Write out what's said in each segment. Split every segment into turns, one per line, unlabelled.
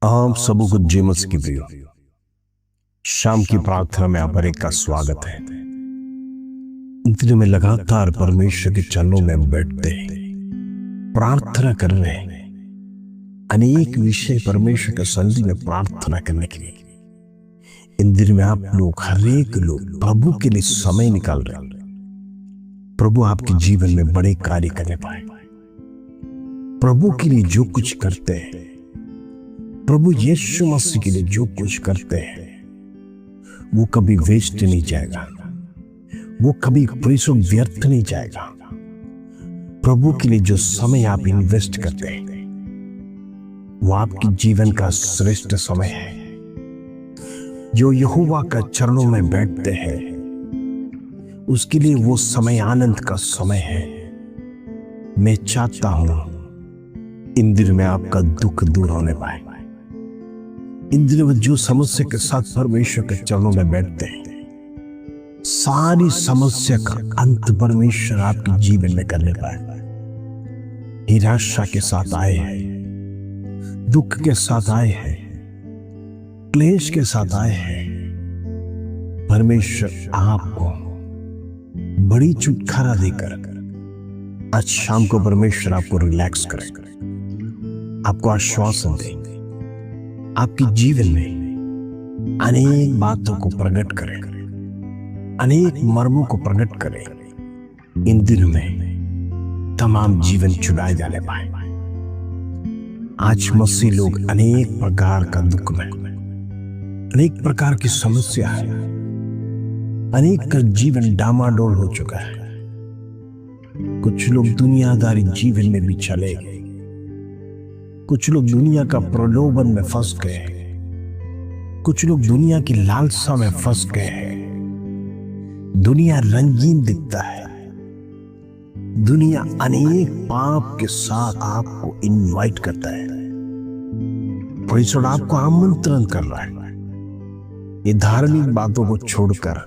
आप सबको जय मसीह की प्रियो शाम की प्रार्थना में आप एक का स्वागत है। दिन में लगातार परमेश्वर के चरणों में बैठते हैं, प्रार्थना कर रहे हैं, अनेक विषय परमेश्वर के सन्निधि में प्रार्थना करने के लिए। इन दिन में आप लोग हर एक लोग प्रभु के लिए समय निकाल रहे हैं। प्रभु आपके जीवन में बड़े कार्य करने पाए। प्रभु के लिए जो कुछ करते हैं, प्रभु यीशु मसीह के लिए जो कुछ करते हैं, वो कभी वेस्ट नहीं जाएगा, वो कभी परिश्रम व्यर्थ नहीं जाएगा। प्रभु के लिए जो समय आप इन्वेस्ट करते हैं, वो आपके जीवन का श्रेष्ठ समय है। जो यहोवा का चरणों में बैठते हैं, उसके लिए वो समय आनंद का समय है। मैं चाहता हूं इन दिनों में आपका दुख दूर होने पाए। इन दिनों में जो समस्या के साथ परमेश्वर के चरणों में बैठते हैं, सारी समस्या का अंत परमेश्वर आपके जीवन में करने पाए। निराशा के साथ आए हैं, दुख के साथ आए हैं, क्लेश के साथ आए हैं, परमेश्वर आपको बड़ी छुटकारा देकर आज शाम को परमेश्वर आपको रिलैक्स करेगा, आपको आश्वासन देंगे, आपके जीवन में अनेक बातों को प्रकट करेगा, अनेक मर्मों को प्रकट करेगा। इन दिनों में तमाम जीवन चुराए जाने पाए। आज मसीह लोग अनेक प्रकार का दुख में, अनेक प्रकार की समस्या है, अनेक का जीवन डामाडोल हो चुका है। कुछ लोग दुनियादारी जीवन में भी चले गए, कुछ लोग दुनिया का प्रलोभन में फंस गए हैं, कुछ लोग दुनिया की लालसा में फंस गए हैं। दुनिया रंगीन दिखता है, दुनिया अनेक पाप के साथ आपको इनवाइट करता है, परमेश्वर आपको आमंत्रण कर रहा है। ये धार्मिक बातों को छोड़कर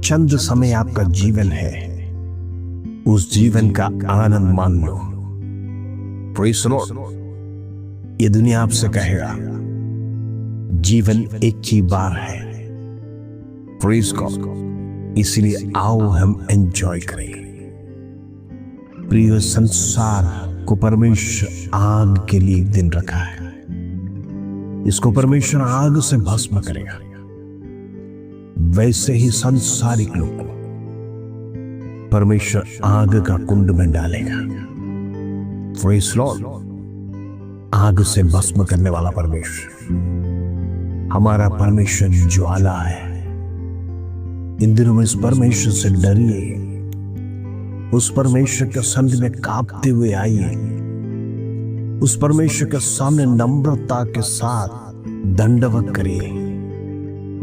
चंद समय आपका जीवन है, उस जीवन का आनंद मान लो। Praise the Lord. ये दुनिया आपसे कहेगा जीवन एक ही बार है, प्रेज़ गॉड, इसलिए आओ हम एंजॉय करें। प्रिय, संसार को परमेश्वर आग के लिए एक दिन रखा है, इसको परमेश्वर आग से भस्म करेगा। वैसे ही सांसारिक लोग को परमेश्वर आग का कुंड में डालेगा। Praise Lord. आग से भस्म करने वाला परमेश्वर, हमारा परमेश्वर ज्वाला है। इन दिनों में इस परमेश्वर से डरिए, उस परमेश्वर के सन्निधि में कांपते हुए आइए, उस परमेश्वर के सामने नम्रता के साथ दंडवत करिए,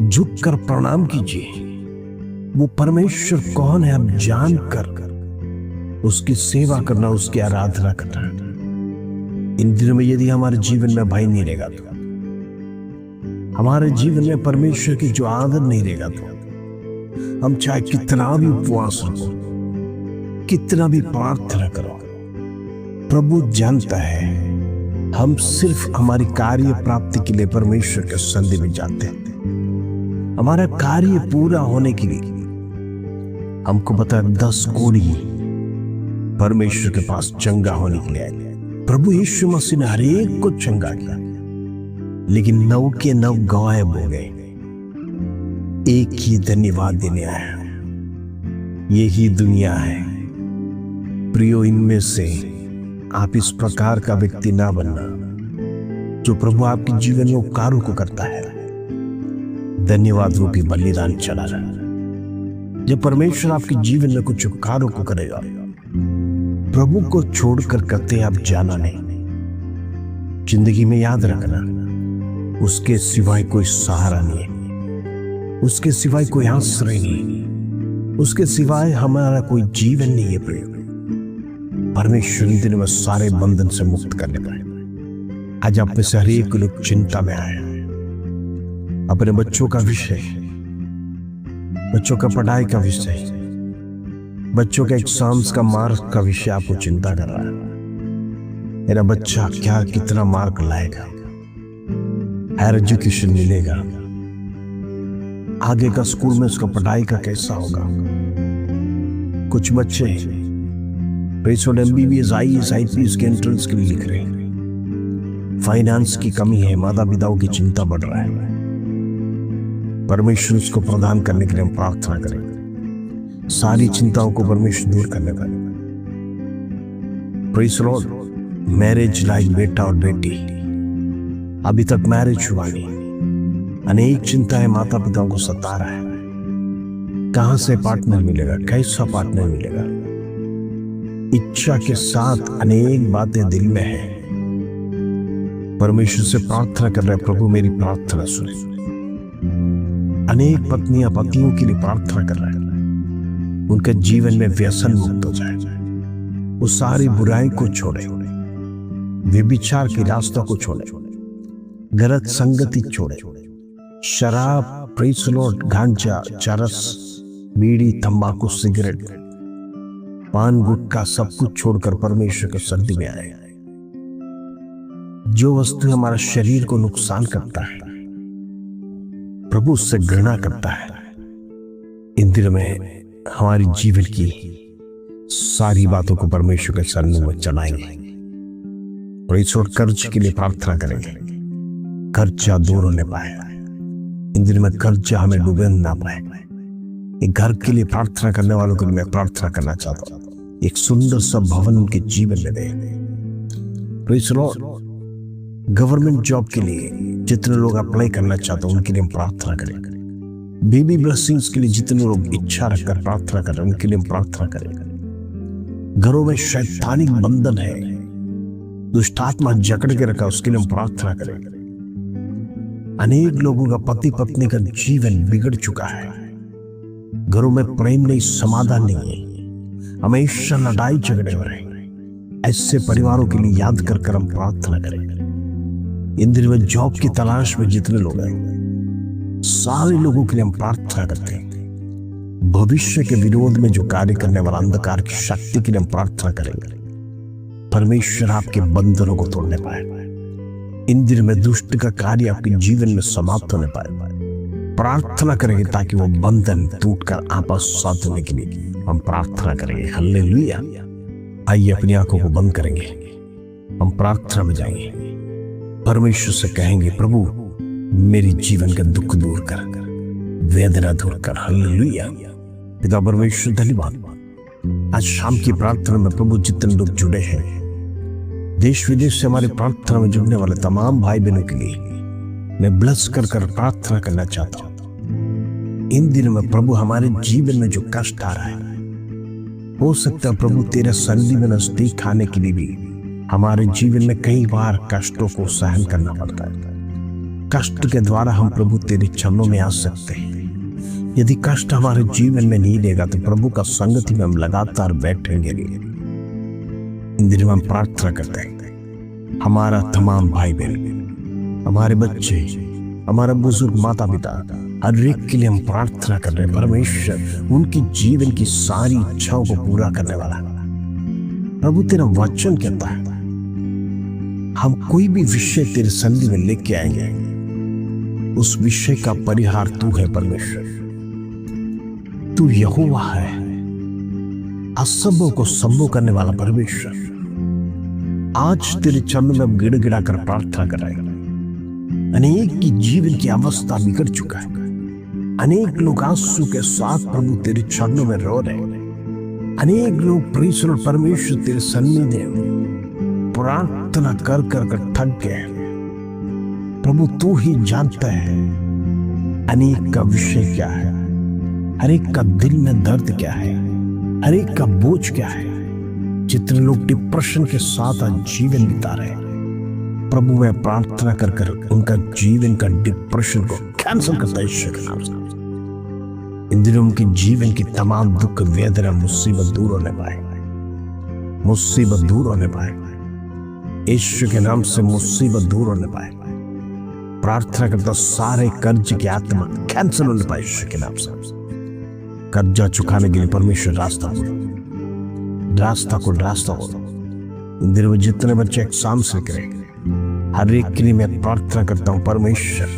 झुककर प्रणाम कीजिए। वो परमेश्वर कौन है आप जानकर उसकी सेवा करना, उसकी आराधना करना। इन दिनों में यदि हमारे जीवन में भय नहीं रहेगा, तो हमारे जीवन में परमेश्वर की जो आदत नहीं रहेगा, तो हम चाहे कितना भी उपवास रखो, कितना भी प्रार्थना करो, प्रभु जानता है हम सिर्फ हमारी कार्य प्राप्ति के लिए परमेश्वर के सन्निधि में जाते हैं। हमारा कार्य पूरा होने के लिए हमको पता 10 कोड़ी परमेश्वर के पास चंगा होने के लिए आए। प्रभु यीशु मसीह ने हर एक को चंगा किया, लेकिन 9 के 9 गायब हो गए। एक ही धन्यवाद देने आया। यही दुनिया है प्रियो। इनमें से आप इस प्रकार का व्यक्ति ना बनना जो प्रभु आपके जीवन में उपकारों को करता है, धन्यवाद रूपी बलिदान चढ़ा रहा। जब परमेश्वर आपके जीवन में कुछ उपकारों को करेगा, प्रभु को छोड़कर करते आप जाना नहीं। जिंदगी में याद रखना, उसके सिवाय कोई सहारा नहीं है, उसके सिवाय कोई आश्रय नहीं, उसके सिवाय हमारा कोई जीवन नहीं है। प्रिय, परमेश्वर इन दिनों में सारे बंधन से मुक्त करने का। आज आप में से हर एक लोग चिंता में आए, अपने बच्चों का विषय, बच्चों का पढ़ाई का विषय, बच्चों के एग्जाम्स का मार्क्स का विषय आपको चिंता कर रहा है। मेरा बच्चा क्या कितना मार्क लाएगा, हायर एजुकेशन मिलेगा, आगे का स्कूल में उसका पढ़ाई का कैसा होगा। कुछ बच्चे MBBS IAS IPS के एंट्रेंस के लिए लिख रहे हैं। फाइनेंस की कमी है, माता पिताओं की चिंता बढ़ रहा है। परमेश्वर उसको प्रदान करने के लिए हम प्रार्थना करेंगे, सारी चिंताओं को परमेश्वर दूर करने का। Praise Lord. मैरिज लाइक बेटा और बेटी, अभी तक मैरिज हुआ नहीं, अनेक चिंताएं माता पिताओं को सता रहा है। कहां से पार्टनर मिलेगा, कैसा पार्टनर मिलेगा। इच्छा के साथ अनेक बातें दिल में है। परमेश्वर से प्रार्थना कर रहे हैं, प्रभु मेरी प्रार्थना सुने। अनेक पत्नियां पतियों के लिए प्रार्थना कर रहे हैं, उनके जीवन में व्यसन मुक्त हो जाए, वो सारी बुराई को छोड़े, व्यभिचार के रास्तों को छोड़े, गलत संगति छोड़े, शराब, प्रेज़ लॉर्ड, गांजा, चरस, बीड़ी, तंबाकू, सिगरेट, पान, गुटखा सब कुछ छोड़कर परमेश्वर के सन्निधि में आए। जो वस्तु हमारा शरीर को नुकसान करता है, प्रभु उससे घृणा करता है। इन दिनों में हमारी जीवन की सारी बातों को परमेश्वर के सन्निधि में चढ़ाएंगे। Praise Lord. कर्ज के लिए प्रार्थना करेंगे, कर्जा दूर होने पाए। इन दिनों में कर्जा हमें डूबे ना पाए। एक घर के लिए प्रार्थना करने वालों के लिए मैं प्रार्थना करना चाहता हूँ, एक सुंदर सा भवन उनके जीवन में दे। Praise Lord. गवर्नमेंट जॉब के लिए जितने लोग अप्लाई करना चाहते हैं उनके लिए हम प्रार्थना करें। बेबी ब्लेसिंग्स के लिए जितने लोग इच्छा रखकर प्रार्थना कर रहे हैं उनके लिए हम प्रार्थना करें। घरों में शैतानिक बंधन है, दुष्टात्मा जकड़ के रखा, उसके लिए हम प्रार्थना करें। अनेक लोगों का पति पत्नी का जीवन बिगड़ चुका है, घरों में प्रेम नहीं, समाधान नहीं है, हमेशा लड़ाई झगड़े हो रहे हैं। ऐसे परिवारों के लिए याद कर हम प्रार्थना करें। इन दिनों में जॉब की तलाश में जितने लोग हैं, सारे लोगों के लिए हम प्रार्थना करते हैं। भविष्य के विरोध में जो कार्य करने वाला अंधकार की शक्ति के लिए हम प्रार्थना करेंगे, परमेश्वर आपके बंधनों को तोड़ने पाए। इन दिनों में दुष्ट का कार्य आपके जीवन में समाप्त होने पाए। प्रार्थना करेंगे ताकि वो बंधन टूटकर आपस साथ होने के लिए हम प्रार्थना करेंगे। हालेलुया। आइए अपनी आंखों को बंद करेंगे, हम प्रार्थना में जाएंगे। परमेश्वर से कहेंगे, प्रभु मेरी जीवन का दुख दूर कर, वेदना दूर कर। हालेलुया। पिता परमेश्वर धन्यवाद। आज शाम की प्रार्थना में प्रभु जितने लोग जुड़े हैं, देश विदेश से हमारी प्रार्थना में जुड़ने वाले तमाम भाई बहनों के लिए मैं ब्लेस कर प्रार्थना करना चाहता हूं। इन दिनों में प्रभु हमारे जीवन में जो कष्ट आ रहा है, हो सकता है प्रभु तेरे सन्निधि में नजदीक आने के लिए भी हमारे जीवन में कई बार कष्टों को सहन करना पड़ता है। कष्ट के द्वारा हम प्रभु तेरे चरणों में आ सकते हैं। यदि कष्ट हमारे जीवन में नहीं लेगा तो प्रभु का संगति में हम लगातार बैठेंगे नहीं। इन दिनों में हम प्रार्थना करते हैं, हमारा तमाम भाई बहन, हमारे बच्चे, हमारा बुजुर्ग, माता पिता, हर एक के लिए हम प्रार्थना कर रहे हैं। परमेश्वर उनकी जीवन की सारी इच्छाओं को पूरा करने वाला प्रभु तेरा वचन कहता है, हम कोई भी विषय तेरे सन्निधि में लेके आएंगे, उस विषय का परिहार तू है। परमेश्वर तू यहोवा है, असंभव को संभव करने वाला परमेश्वर। आज तेरे चरणों में हम गिड़गिड़ा कर प्रार्थना कर रहे हैं। अनेक की जीवन की अवस्था बिगड़ चुका है, अनेक लोग आंसू के साथ प्रभु तेरे चरणों में रो रहे हैं। अनेक लोग प्रेषण परमेश्वर तेरे सन्निधि में प्रार्थना कर थक गए। प्रभु तू ही जानता है अनेक का विषय क्या है, हर एक का दिल में दर्द क्या है, हर एक का बोझ क्या है। जितने लोग डिप्रेशन के साथ आज जीवन बिता रहे हैं, प्रभु मैं प्रार्थना कर उनका जीवन का डिप्रेशन को कैंसिल करता है। इन दिनों उनके जीवन की तमाम दुख, वेदना, मुसीबत दूर होने पाए, मुसीबत दूर होने पाए। यीशु के नाम से मुसीबत दूर होने पाए। प्रार्थना करता सारे कर्ज की आत्मा कैंसिल होने पाए यीशु के नाम से। कर्जा चुकाने के लिए परमेश्वर रास्ता खोलो। इन दिनों में जितने बच्चे एग्जाम से करें, हर एक के लिए मैं प्रार्थना करता हूं, परमेश्वर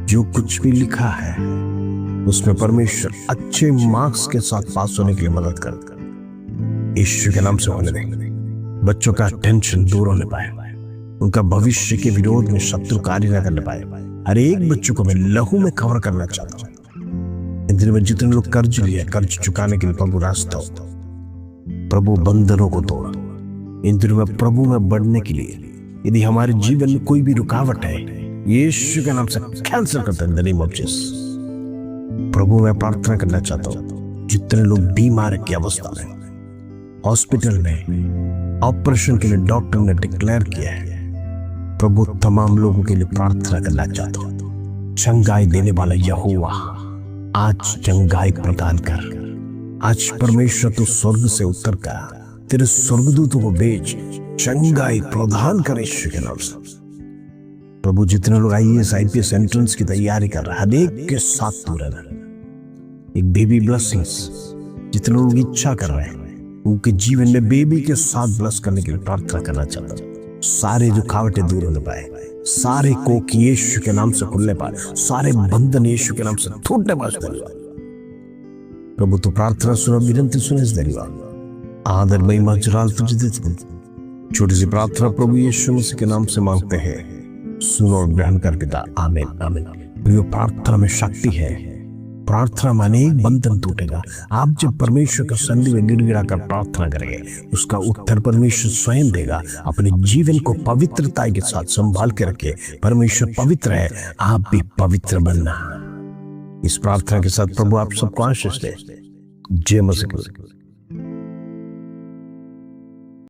जो कुछ भी लिखा है उसमें परमेश्वर अच्छे मार्क्स के साथ पास होने के लिए मदद कर यीशु के नाम से होने दें। बच्चों का टेंशन दूर होने पाए, उनका भविष्य के विरोध में शत्रु कार्य न करने पाए। हर एक बच्चों को मैं लहू में कवर करना चाहता हूँ। इन दिनों में जितने लोग कर्ज लिए, कर्ज चुकाने के लिए प्रभु रास्ता हो, प्रभु बंधनों को तोड़। इन दिनों में प्रभु में बढ़ने के लिए यदि हमारे जीवन में कोई भी रुकावट है, यीशु के नाम से कैंसिल करते हैं in the name of Jesus. प्रभु मैं प्रार्थना करना चाहता हूँ, जितने लोग बीमार की अवस्था में हॉस्पिटल में ऑपरेशन के लिए डॉक्टर ने डिक्लेयर किया है, प्रभु तमाम लोगों के लिए प्रार्थना करना चाहता हूँ। चंगाई देने वाला यहोवा आज चंगाई प्रदान कर। आज परमेश्वर तो स्वर्ग से उतर कर तेरे स्वर्गदूतों को भेज, चंगाई प्रदान कर यीशु के नाम से। प्रभु जितने लोग IAS IPS एंट्रेंस की तैयारी कर रहे हैं, हर एक के साथ तू रहना। एक बेबी ब्लेसिंग्स जितने लोग इच्छा कर रहे हैं, उनके जीवन में बेबी के साथ ब्लेस करने के लिए प्रार्थना करना चाहता हूं। सारे रुकावटें दूर होने पाए, सारे कोख यीशु के नाम से खुलने पाए, सारे बंधन यीशु के नाम से टूटने पाए। प्रभु तो प्रार्थना सुनो, विनती सुने इस धन्यवाद आदर महिमा जलाल तुझे देते। छोटी सी प्रार्थना प्रभु यीशु मसीह के नाम से मांगते हैं, सुनो और ग्रहण कर पिता, आमीन आमीन। प्रार्थना में शक्ति है, प्रार्थना में अनेक बंधन टूटेगा। आप जब परमेश्वर के सन्निधि में गिड़गिड़ा कर प्रार्थना करेंगे, उसका उत्तर परमेश्वर स्वयं देगा। अपने जीवन को पवित्रता के साथ संभाल के रखे। परमेश्वर पवित्र है, आप भी पवित्र बनना। इस प्रार्थना के साथ प्रभु आप सबको आशीष दे। जय मसीह।